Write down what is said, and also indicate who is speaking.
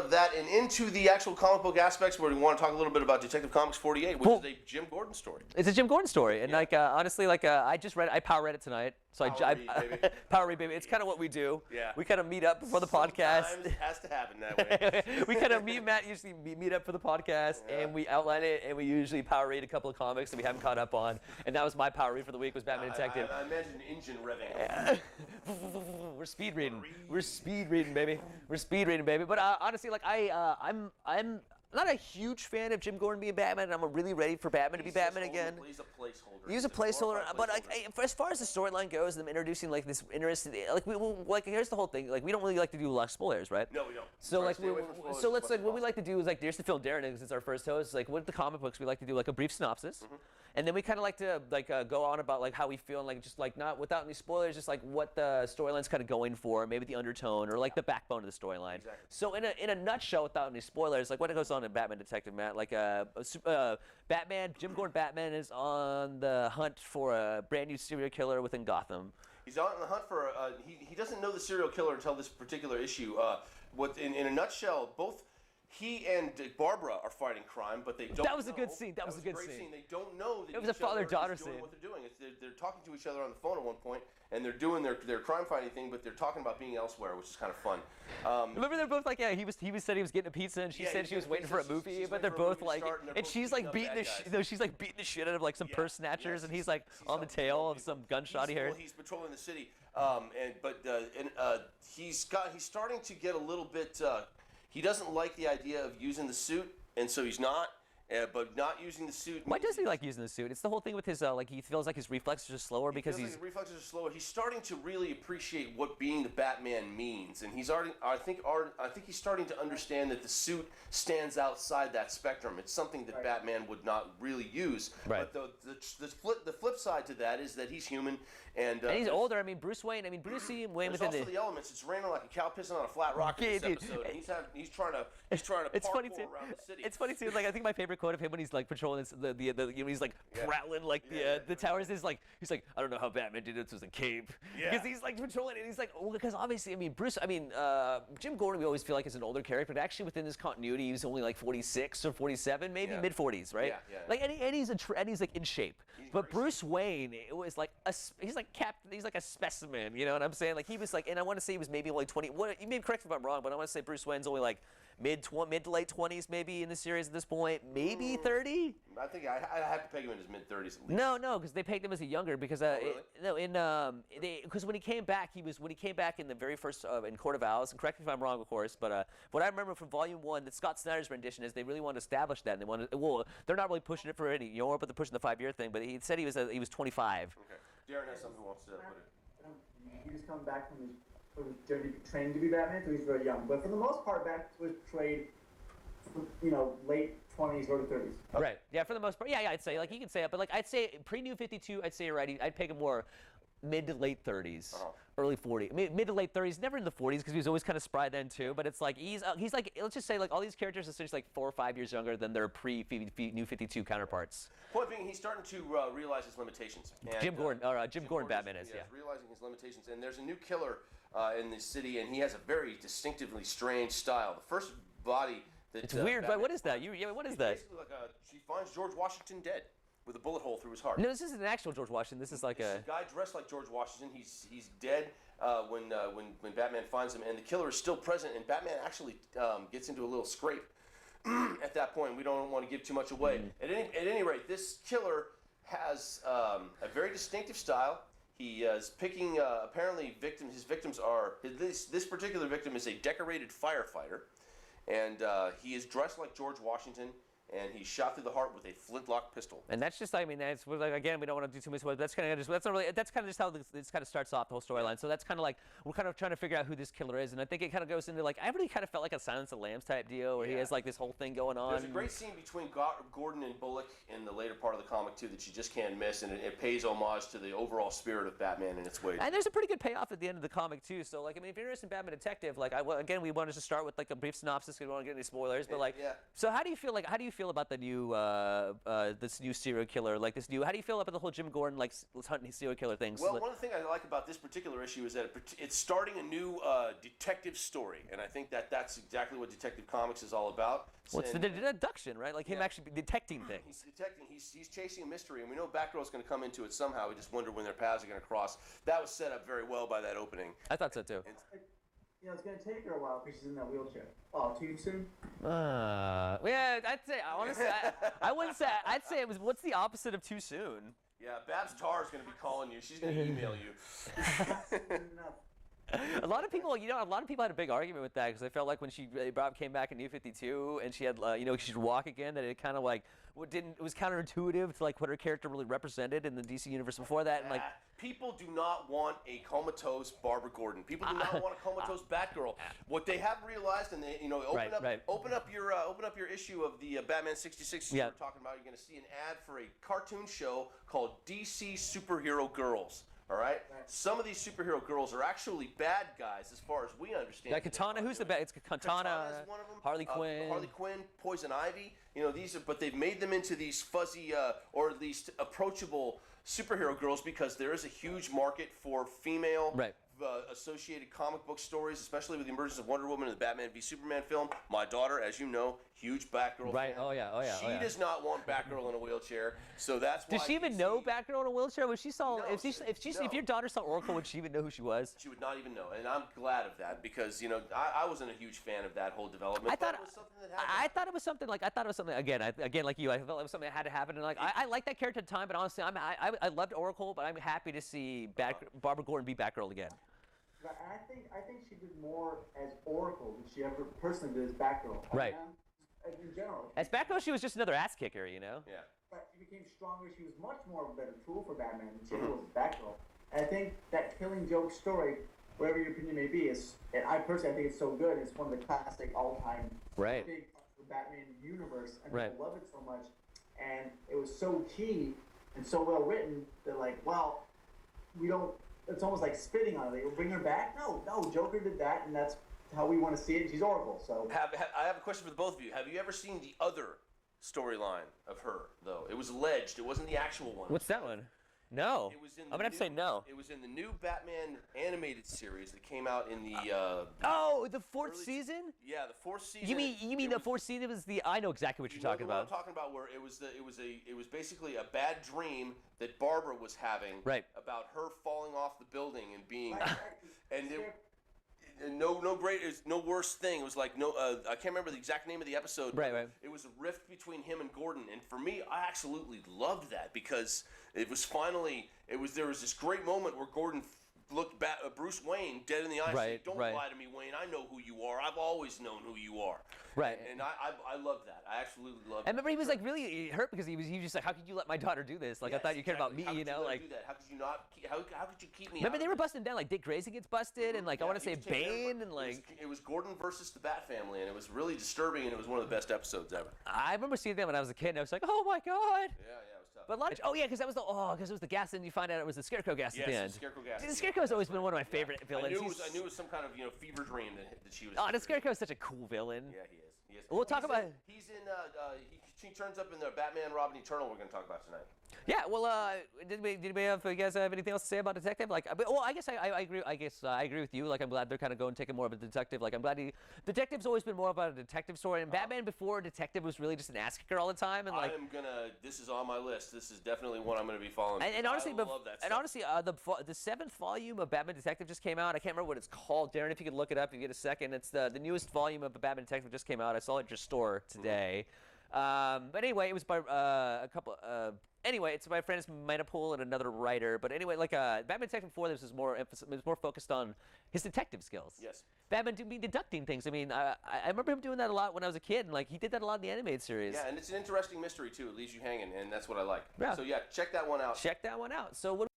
Speaker 1: of that and into the actual comic book aspects, where we want to talk a little bit about Detective Comics 48, which is a Jim Gordon story.
Speaker 2: It's a Jim Gordon story, and honestly, I power read it tonight. So Power read, baby. It's kind of what we do.
Speaker 1: Yeah.
Speaker 2: We kind of meet up before the podcast.
Speaker 1: Sometimes it has to happen that way.
Speaker 2: We kind of Matt usually meet up for the podcast, and we outline it, and we usually power read a couple of comics that we haven't caught up on. And that was my power read for the week, was Batman Detective.
Speaker 1: I imagine an engine revving.
Speaker 2: We're speed reading. We're speed reading, baby. We're speed reading, baby. But honestly, I'm not a huge fan of Jim Gordon being Batman, and I'm really ready for Batman to be Batman again.
Speaker 1: He's a placeholder.
Speaker 2: He's a placeholder, but as far as the storyline goes, them introducing this interesting, here's the whole thing. We don't really like to do a lot of spoilers, right?
Speaker 1: No, we don't.
Speaker 2: So what we like to do is there's the Phil Darren, because it's our first host. With the comic books, we like to do a brief synopsis, and then we kind of like to go on about how we feel, and not without any spoilers, just what the storyline's kind of going for, maybe the undertone or the backbone of the storyline.
Speaker 1: Exactly.
Speaker 2: So in a nutshell, without any spoilers, what goes on in Batman Detective, Matt, Jim Gordon Batman is on the hunt for a brand new serial killer within Gotham.
Speaker 1: He's on the hunt for he doesn't know the serial killer until this particular issue. In a nutshell, both he and Barbara are fighting crime, but they don't.
Speaker 2: That was a good scene. That was a good scene.
Speaker 1: They don't know that
Speaker 2: it was a father-daughter scene.
Speaker 1: What they're doing. They're talking to each other on the phone at one point, and they're doing their crime fighting thing, but they're talking about being elsewhere, which is kind of fun.
Speaker 2: Remember, they're both he said he was getting a pizza, and she said she was waiting for a movie, but they're both and she's beating the shit out of some purse snatchers, and he's on the tail of some gunshot he heard.
Speaker 1: He's patrolling the city, he's starting to get a little bit. He doesn't like the idea of using the suit, and so he's not. But not using the suit.
Speaker 2: Why does he like using the suit? It's the whole thing with his he feels like his reflexes are slower because his
Speaker 1: reflexes are slower. He's starting to really appreciate what being the Batman means, and he's already. I think he's starting to understand that the suit stands outside that spectrum. It's something that Batman would not really use.
Speaker 2: Right.
Speaker 1: But the flip side to that is that he's human, and
Speaker 2: he's older. I mean, Bruce Wayne within
Speaker 1: also the elements. It's raining like a cow pissing on a flat rock in this episode. And he's trying to parkour around the city.
Speaker 2: It's funny too. I think my favorite quote of him when he's patrolling he's prattling the towers is he's I don't know how Batman did it. This was a cape.
Speaker 1: Yeah.
Speaker 2: Because he's patrolling and he's because obviously Jim Gordon we always feel is an older character, but actually within this continuity he was only 46 or 47, maybe mid 40s, right?
Speaker 1: Yeah.
Speaker 2: And he's in shape. But Bruce Wayne, it was he's a specimen, you know what I'm saying? He was and I want to say he was maybe only 20. You may correct me if I'm wrong, but I want to say Bruce Wayne's only mid to late 20s maybe in the series at this point, maybe 30.
Speaker 1: I think I have to peg him in his mid 30s at least.
Speaker 2: No, because they pegged him as a younger because because when he came back in the very first in Court of Owls, and correct me if I'm wrong, of course, but what I remember from Volume 1 that Scott Snyder's rendition is they really wanted to establish that, and they're not really pushing it for any but they're pushing the 5-year thing. But he said he was 25.
Speaker 1: Okay, Darren has something he wants to put it.
Speaker 3: He just come back from his journey training to be Batman, so he's very young. But for the most part, Batman was portrayed, late 20s, early 30s.
Speaker 2: Okay. Right. Yeah, for the most part. Yeah, I'd say you can say it, but I'd say pre-New 52, I'd say you're right. I'd peg him more mid to late 30s, early 40s, mid to late 30s. Never in the 40s because he was always kind of spry then too. But it's he's let's just say all these characters are essentially 4 or 5 years younger than their pre-New 52 counterparts.
Speaker 1: Point being, he's starting to realize his limitations. And,
Speaker 2: Jim Gordon Batman is
Speaker 1: realizing his limitations, and there's a new killer in this city, and he has a very distinctively strange style. The first body that
Speaker 2: it's weird, but what is that? What is that?
Speaker 1: Basically she finds George Washington dead with a bullet hole through his heart.
Speaker 2: No, this isn't an actual George Washington. This is a
Speaker 1: guy dressed like George Washington. He's dead when Batman finds him, and the killer is still present. And Batman actually gets into a little scrape at that point. We don't want to give too much away. At any rate, this killer has a very distinctive style. He is picking apparently victims. His victims are this particular victim is a decorated firefighter, and he is dressed like George Washington. And he's shot through the heart with a flintlock pistol. And
Speaker 2: that's just, that's again, we don't want to do too much. But that's kind of just how this kind of starts off the whole storyline. So that's kind of we're kind of trying to figure out who this killer is, and I think it kind of goes into I really kind of felt like a Silence of the Lambs type deal where he has this whole thing going on.
Speaker 1: There's a great scene between Gordon and Bullock in the later part of the comic too that you just can't miss, and it pays homage to the overall spirit of Batman in its way.
Speaker 2: And there's a pretty good payoff at the end of the comic too. So if you're interested in Batman Detective, again, we wanted to start with a brief synopsis. We don't want to get any spoilers, but so how do you feel feel about the new this new serial killer? Like this new, how do you feel about the whole Jim Gordon like hunting serial killer things?
Speaker 1: Well, one of the things I like about this particular issue is that it's starting a new detective story, and I think that's exactly what Detective Comics is all about.
Speaker 2: Well, it's the deduction, right? Like him actually detecting things.
Speaker 1: He's detecting. He's chasing a mystery, and we know Batgirl's going to come into it somehow. We just wonder when their paths are going to cross. That was set up very well by that opening.
Speaker 2: I thought so too.
Speaker 3: It's going to take her a while because she's in that wheelchair. Oh, too soon?
Speaker 2: Yeah, I'd say, honestly, I wouldn't say, I'd say it was, what's the opposite of too soon?
Speaker 1: Yeah, Babs Tarr is going to be calling you. She's going to email you.
Speaker 2: A lot of people, a lot of people had a big argument with that because they felt like when Bob came back in New 52 and she had, she could walk again, that it kind of like, it was counterintuitive to like what her character really represented in the DC universe before that. And like,
Speaker 1: people do not want a comatose Barbara Gordon. People do not want a comatose Batgirl. What they have realized, and they, open up your issue of the Batman 66 you were talking about. You're going to see an ad for a cartoon show called DC Superhero Girls. All right? Some of these superhero girls are actually bad guys, as far as we understand.
Speaker 2: Like Katana, who's the bad? It's Katana,
Speaker 1: Katana's one of them.
Speaker 2: Harley Quinn.
Speaker 1: Harley Quinn, Poison Ivy. These are, but they've made them into these fuzzy, or at least approachable superhero girls because there is a huge market for female. Associated comic book stories, especially with the emergence of Wonder Woman in the Batman v Superman film. My daughter, as you know, huge Batgirl fan.
Speaker 2: Oh yeah.
Speaker 1: She does not want Batgirl in a wheelchair, so that's why.
Speaker 2: Does she even know Batgirl in a wheelchair? When she saw,
Speaker 1: No,
Speaker 2: if your daughter saw Oracle, would she even know who she was?
Speaker 1: She would not even know, and I'm glad of that because I wasn't a huge fan of that whole development.
Speaker 2: I thought
Speaker 1: it was something that happened.
Speaker 2: I thought it was something again like you. I felt it was something that had to happen, and like I liked that character at the time, but honestly, I loved Oracle, but I'm happy to see Barbara Gordon be Batgirl again.
Speaker 3: But I think she did more as Oracle than she ever personally did as Batgirl.
Speaker 2: Right.
Speaker 3: In general.
Speaker 2: As Batgirl, she was just another ass kicker,
Speaker 1: Yeah.
Speaker 3: But she became stronger. She was much more of a better tool for Batman than she was as Batgirl. And I think that Killing Joke story, whatever your opinion may be, and I personally think it's so good. It's one of the classic all-time big parts of the Batman universe, and people love it so much. And it was so key and so well written that we don't. It's almost like spitting on it. They bring her back. No, Joker did that, and that's how we want to see it. She's Oracle. So
Speaker 1: I have a question for the both of you. Have you ever seen the other storyline of her? Though it was alleged, it wasn't the actual one.
Speaker 2: What's that one? No.
Speaker 1: It was in
Speaker 2: I'm gonna have to say no.
Speaker 1: It was in the new Batman animated series that came out in the.
Speaker 2: The fourth season?
Speaker 1: Yeah, the fourth season.
Speaker 2: You mean the fourth season was the? I know exactly what you're talking about.
Speaker 1: I'm talking about where it was basically a bad dream that Barbara was having about her falling off the building and being no worse thing. It was like I can't remember the exact name of the episode.
Speaker 2: Right.
Speaker 1: It was a rift between him and Gordon, and for me, I absolutely loved that because it was there was this great moment where Gordon looked back Bruce Wayne dead in the eye and said, "Don't lie to me, Wayne. I know who you are. I've always known who you are."
Speaker 2: Right.
Speaker 1: And I love that. I absolutely love that.
Speaker 2: I remember he was like really hurt because he was just like, how could you let my daughter do this? Like I thought you cared about me,
Speaker 1: How could you
Speaker 2: like.
Speaker 1: do that? How could you not? How could you keep me?
Speaker 2: Remember they were busting down like Dick Grayson gets busted and like I want to say Bane and like.
Speaker 1: It was Gordon versus the Bat Family and it was really disturbing and it was one of the best episodes ever.
Speaker 2: I remember seeing them when I was a kid and I was like, oh my god.
Speaker 1: Yeah, it was tough.
Speaker 2: But a lot of, because it was the gas and you find out it was the Scarecrow gas at the end.
Speaker 1: The Scarecrow gas.
Speaker 2: The Scarecrow's always been one of my favorite villains.
Speaker 1: I knew it was some kind of fever dream that she was.
Speaker 2: Oh, the Scarecrow is such a cool villain.
Speaker 1: Yeah, he is.
Speaker 2: We'll talk about.
Speaker 1: He turns up in the Batman Robin Eternal. We're going to talk about tonight.
Speaker 2: Yeah, well, did you guys have anything else to say about Detective? Like, I guess I agree. I guess I agree with you. Like, I'm glad they're kind of going taking more of a detective. Like, I'm glad Detective's always been more about a detective story, and Batman before Detective was really just an ass kicker all the time. And like,
Speaker 1: this is on my list. This is definitely one I'm gonna be following.
Speaker 2: And honestly,
Speaker 1: I love that stuff.
Speaker 2: the 7th volume of Batman Detective just came out. I can't remember what it's called, Darren. If you could look it up, if you get a second. It's the newest volume of the Batman Detective just came out. I saw it at your store today. But anyway, it was by Anyway, it's by friends Manapool and another writer. But anyway, like Batman Detective 4, this was more focused on his detective skills.
Speaker 1: Yes.
Speaker 2: Batman deducting things. I mean, I remember him doing that a lot when I was a kid, and like he did that a lot in the animated series.
Speaker 1: Yeah, and it's an interesting mystery too. It leaves you hanging, and that's what I like.
Speaker 2: Yeah.
Speaker 1: So yeah, check that one out.
Speaker 2: So what?